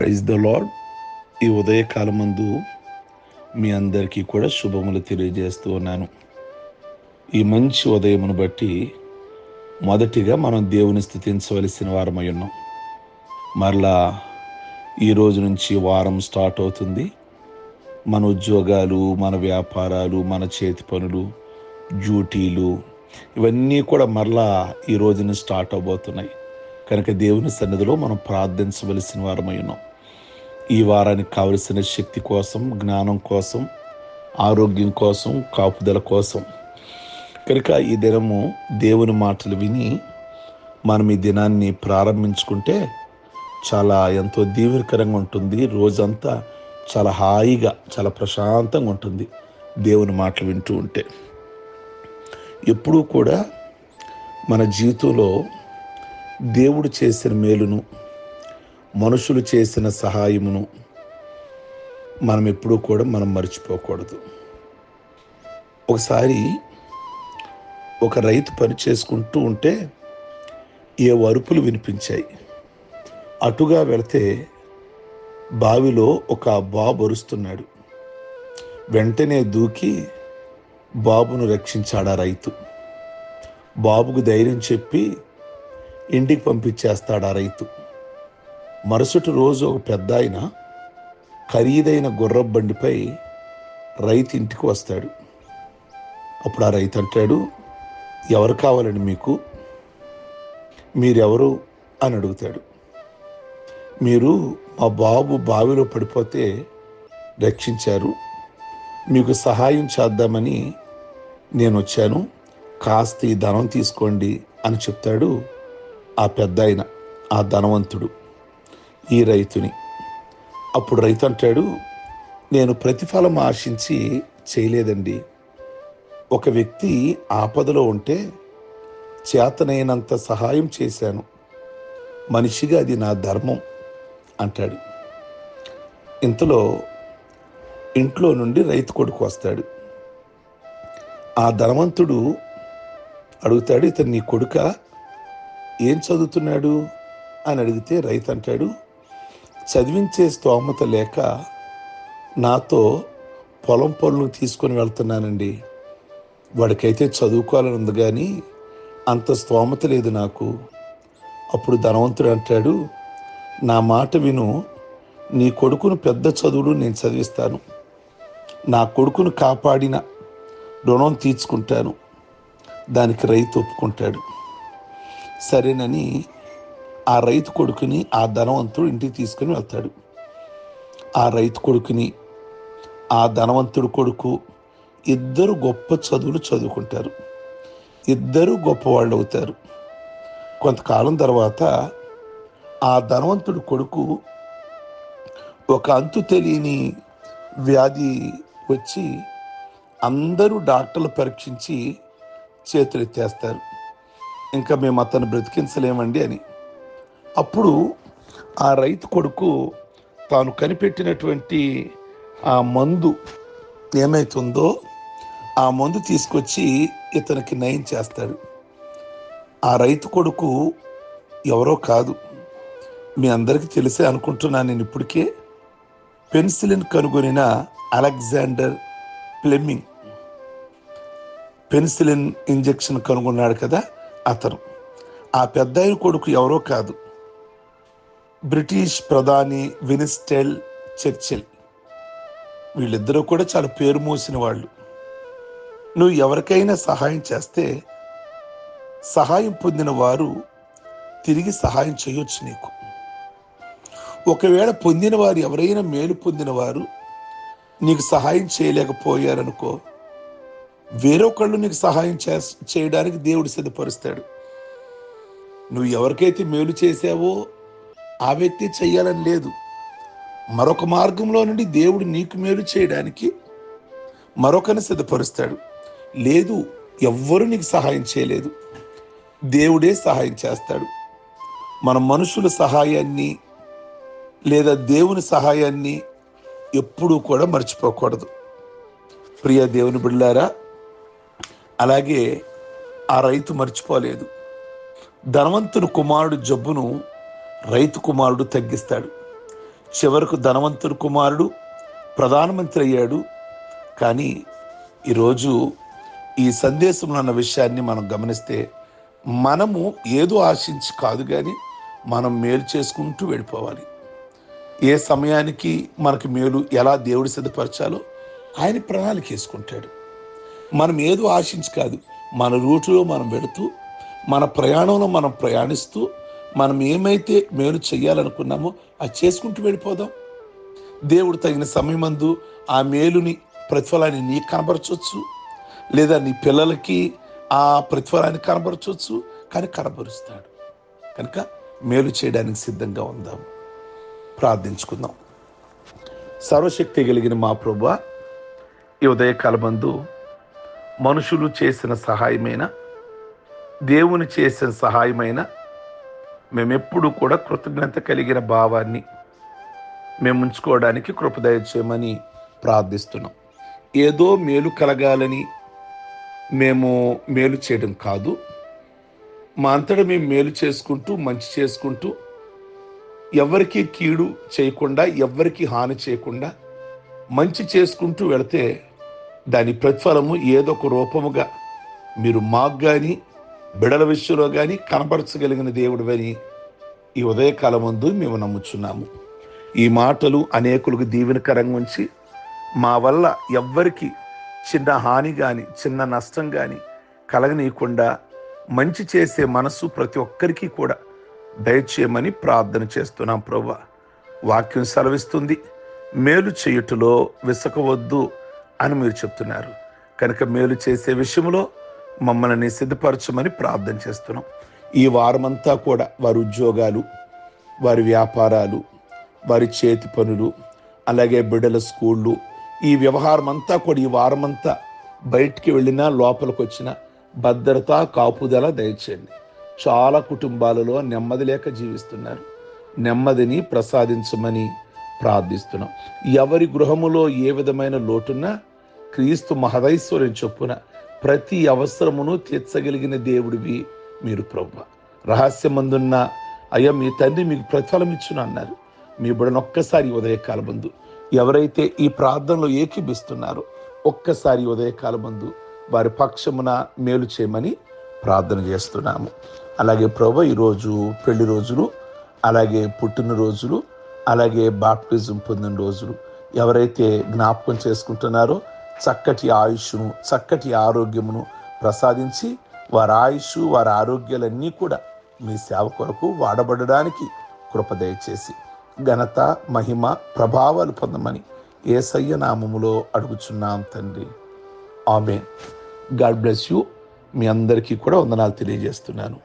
Praise the lord. ఈ ఉదయకాలమందు మీ అందరికీ కూడా శుభములు తెలియజేస్తూ ఉన్నాను. ఈ మంచి ఉదయమును బట్టి మొదటిగా మనం దేవుని స్తుతించవలసిన వారమై ఉన్నాం. మరలా ఈ రోజు నుంచి వారం స్టార్ట్ అవుతుంది. మన ఉద్యోగాలు, మన వ్యాపారాలు, మన చేతి పనులు, డ్యూటీలు ఇవన్నీ కూడా మరలా ఈ రోజున స్టార్ట్ అవబోతున్నాయి. కనుక దేవుని సన్నిధిలో మనం ప్రార్థించవలసిన వారమై ఉన్నాం. ఈ వారానికి కావలసిన శక్తి కోసం, జ్ఞానం కోసం, ఆరోగ్యం కోసం, కాపుదల కోసం. కనుక ఈ దినము దేవుని మాటలు విని మనం ఈ దినాన్ని ప్రారంభించుకుంటే చాలా ఎంతో దీవెనకరంగా ఉంటుంది. రోజంతా చాలా హాయిగా, చాలా ప్రశాంతంగా ఉంటుంది దేవుని మాటలు వింటూ ఉంటే. ఎప్పుడూ కూడా మన జీవితంలో దేవుడు చేసిన మేలును, మనుషులు చేసిన సహాయమును మనం ఎప్పుడూ కూడా మర్చిపోకూడదు. ఒకసారి ఒక రైతు పని చేసుకుంటూ ఉంటే ఏ అరుపులు వినిపించాయి. అటుగా వెళితే బావిలో ఒక బాబు అరుస్తున్నాడు. వెంటనే దూకి బాబును రక్షించాడు ఆ రైతు. బాబుకు ధైర్యం చెప్పి ఇంటికి పంపించేస్తాడు ఆ రైతు. మరుసటి రోజు ఒక పెద్ద ఆయన ఖరీదైన గుర్రపు బండిపై రైతు ఇంటికి వస్తాడు. అప్పుడు ఆ రైతు అంటాడు, ఎవరు కావాలండి మీకు? మీరెవరు అని అడుగుతాడు. మీరు మా బాబు బావిలో పడిపోతే రక్షించారు, మీకు సహాయం చేద్దామని నేను వచ్చాను, కాస్త ఈ ధనం తీసుకోండి అని చెప్తాడు ఆ పెద్ద ఆయన, ఆ ధనవంతుడు ఈ రైతుని. అప్పుడు రైతు అంటాడు, నేను ప్రతిఫలం ఆశించి చేయలేదండి. ఒక వ్యక్తి ఆపదలో ఉంటే చేతనైనంత సహాయం చేశాను. మనిషిగా అది నా ధర్మం అంటాడు. ఇంతలో ఇంట్లో నుండి రైతు కొడుకు వస్తాడు. ఆ ధనవంతుడు అడుగుతాడు, ఇతను నీ కొడుక? ఏం చదువుతున్నాడు అని అడిగితే రైతు అంటాడు, చదివించే స్తోమత లేక నాతో పొలం పనులు తీసుకొని వెళ్తున్నానండి. వాడికైతే చదువుకోవాలని ఉంది కానీ అంత స్తోమత లేదు నాకు. అప్పుడు ధనవంతుడు అంటాడు, నా మాట విను, నీ కొడుకును పెద్ద చదువులు నేను చదివిస్తాను. నా కొడుకును కాపాడిన రుణం తీర్చుకుంటాను. దానికి రైతు ఒప్పుకుంటాడు. సరేనని ఆ రైతు కొడుకుని ఆ ధనవంతుడు ఇంటికి తీసుకుని వెళ్తాడు. ఆ రైతు కొడుకుని ఆ ధనవంతుడు కొడుకు ఇద్దరు గొప్ప చదువులు చదువుకుంటారు. ఇద్దరు గొప్పవాళ్ళు అవుతారు. కొంతకాలం తర్వాత ఆ ధనవంతుడు కొడుకు ఒక అంతు తెలియని వ్యాధి వచ్చి అందరూ డాక్టర్లు పరీక్షించి చేతులు ఎత్తేస్తారు, ఇంకా మేము అతను బ్రతికించలేమండి అని. అప్పుడు ఆ రైతు కొడుకు తాను కనిపెట్టినటువంటి ఆ మందు ఏమైతుందో ఆ మందు తీసుకొచ్చి ఇతనికి నయం చేస్తాడు. ఆ రైతు కొడుకు ఎవరో కాదు, మీ అందరికీ తెలిసే అనుకుంటున్నాను నేను ఇప్పటికే, పెన్సిలిన్ కనుగొనిన అలెగ్జాండర్ ఫ్లెమింగ్. పెన్సిలిన్ ఇంజెక్షన్ కనుగొన్నాడు కదా అతను. ఆ పెద్ద కొడుకు ఎవరో కాదు, బ్రిటిష్ ప్రధాని విన్స్టన్ చర్చిల్. వీళ్ళిద్దరూ కూడా చాలా పేరు మోసిన వాళ్ళు. నువ్వు ఎవరికైనా సహాయం చేస్తే సహాయం పొందిన వారు తిరిగి సహాయం చేయొచ్చు నీకు. ఒకవేళ పొందిన వారు ఎవరైనా మేలు పొందిన వారు నీకు సహాయం చేయలేకపోయారనుకో, వేరొకళ్ళు నీకు సహాయం చేయడానికి దేవుడు సిద్ధపరుస్తాడు. నువ్వు ఎవరికైతే మేలు చేసావో ఆ వ్యక్తి చెయ్యాలని లేదు. మరొక మార్గంలో నుండి దేవుడు నీకు మేలు చేయడానికి మరొకరిని సిద్ధపరుస్తాడు. లేదు, ఎవ్వరూ నీకు సహాయం చేయలేదు, దేవుడే సహాయం చేస్తాడు. మన మనుషుల సహాయాన్ని లేదా దేవుని సహాయాన్ని ఎప్పుడూ కూడా మర్చిపోకూడదు. ప్రియ దేవుని బిడ్డలారా, అలాగే ఆ రైతు మర్చిపోలేదు. ధనవంతుని కుమారుడు జబ్బును రైతు కుమారుడు తగ్గిస్తాడు. చివరకు ధనవంతుడు కుమారుడు ప్రధానమంత్రి అయ్యాడు. కానీ ఈరోజు ఈ సందేశంలో అన్న విషయాన్ని మనం గమనిస్తే, మనము ఏదో ఆశించి కాదు, కానీ మనం మేలు చేసుకుంటూ వెళ్ళిపోవాలి. ఏ సమయానికి మనకు మేలు ఎలా దేవుడు సిద్ధపరచాలో ఆయన ప్రణాళిక వేసుకుంటాడు. మనం ఏదో ఆశించి కాదు, మన రూటులో మనం వెళుతూ, మన ప్రయాణంలో మనం ప్రయాణిస్తూ, మనం ఏమైతే మేలు చేయాలనుకున్నామో అది చేసుకుంటూ వెళ్ళిపోదాం. దేవుడు తగిన సమయమందు ఆ మేలుని ప్రతిఫలాన్ని నీకు కనబరచవచ్చు, లేదా నీ పిల్లలకి ఆ ప్రతిఫలాన్ని కనబరచవచ్చు. కానీ కనబరుస్తాడు కనుక మేలు చేయడానికి సిద్ధంగా ఉందాం. ప్రార్థించుకుందాం. సర్వశక్తి కలిగిన మా ప్రభువా, ఈ ఉదయకాలమందు మనుషులు చేసిన సహాయమైన, దేవుని చేసిన సహాయమైన మేమెప్పుడు కూడా కృతజ్ఞత కలిగిన భావాన్ని మేము ఉంచుకోవడానికి కృప దయచేయమని ప్రార్థిస్తున్నాం. ఏదో మేలు కలగాలని మేము మేలు చేయడం కాదు, మా అంతటా మేము మేలు చేసుకుంటూ, మంచి చేసుకుంటూ, ఎవరికి కీడు చేయకుండా, ఎవరికి హాని చేయకుండా మంచి చేసుకుంటూ వెళితే దాని ప్రతిఫలము ఏదో ఒక రూపముగా మీరు మాకు కానీ, బిడల విషయంలో కానీ కనపరచగలిగిన దేవుడివని ఈ ఉదయకాలమందు మేము నమ్ముచున్నాము. ఈ మాటలు అనేకులకు దీవెనకరంగా ఉంచి, మా వల్ల ఎవ్వరికి చిన్న హాని కానీ, చిన్న నష్టం కానీ కలగనీయకుండా మంచి చేసే మనసు ప్రతి ఒక్కరికి కూడా దయచేయమని ప్రార్థన చేస్తున్నాం. ప్రభువా, వాక్యం సెలవిస్తుంది, మేలు చేయుటలో విసకవద్దు అని మీరు చెప్తున్నారు. కనుక మేలు చేసే విషయంలో మమ్మల్ని సిద్ధపరచమని ప్రార్థన చేస్తున్నాం. ఈ వారమంతా కూడా వారి ఉద్యోగాలు, వారి వ్యాపారాలు, వారి చేతి పనులు, అలాగే బిడ్డల స్కూళ్ళు, ఈ వ్యవహారం అంతా కూడా ఈ వారమంతా బయటికి వెళ్ళినా లోపలికి వచ్చిన భద్రత, కాపుదల దయచేయండి. చాలా కుటుంబాలలో నెమ్మది లేక జీవిస్తున్నారు. నెమ్మదిని ప్రసాదించమని ప్రార్థిస్తున్నాం. ఎవరి గృహములో ఏ విధమైన లోటున్నా క్రీస్తు మహదైశ్వర్యం చొప్పున ప్రతి అవసరమును తీర్చగలిగిన దేవుడివి మీరు ప్రభువా. రహస్యమందున్న అయ్యా మీ తండ్రి మీకు ప్రతిఫలం ఇచ్చును అన్నారు. మీ బిడ్డను ఒక్కసారి ఉదయకాలమందు ఎవరైతే ఈ ప్రార్థనలో ఏకీభిస్తున్నారో ఒక్కసారి ఉదయకాలమందు వారి పక్షమున మేలు చేయమని ప్రార్థన చేస్తున్నాము. అలాగే ప్రభువా, ఈరోజు పెళ్లి రోజులు, అలాగే పుట్టినరోజులు, అలాగే బాప్టిజం పొందిన రోజులు ఎవరైతే జ్ఞాపకం చేసుకుంటున్నారో చక్కటి ఆయుష్ను, చక్కటి ఆరోగ్యమును ప్రసాదించి వారి ఆయుష్, వారి ఆరోగ్యాలన్నీ కూడా మీ సేవ కొరకు వాడబడడానికి కృప దయచేసి ఘనత, మహిమ, ప్రభావాలు పొందమని యేసయ్య నామములో అడుగుచున్నాం తండ్రి. ఆమేన్. God bless you. మీ అందరికీ కూడా వందనాలు తెలియజేస్తున్నాను.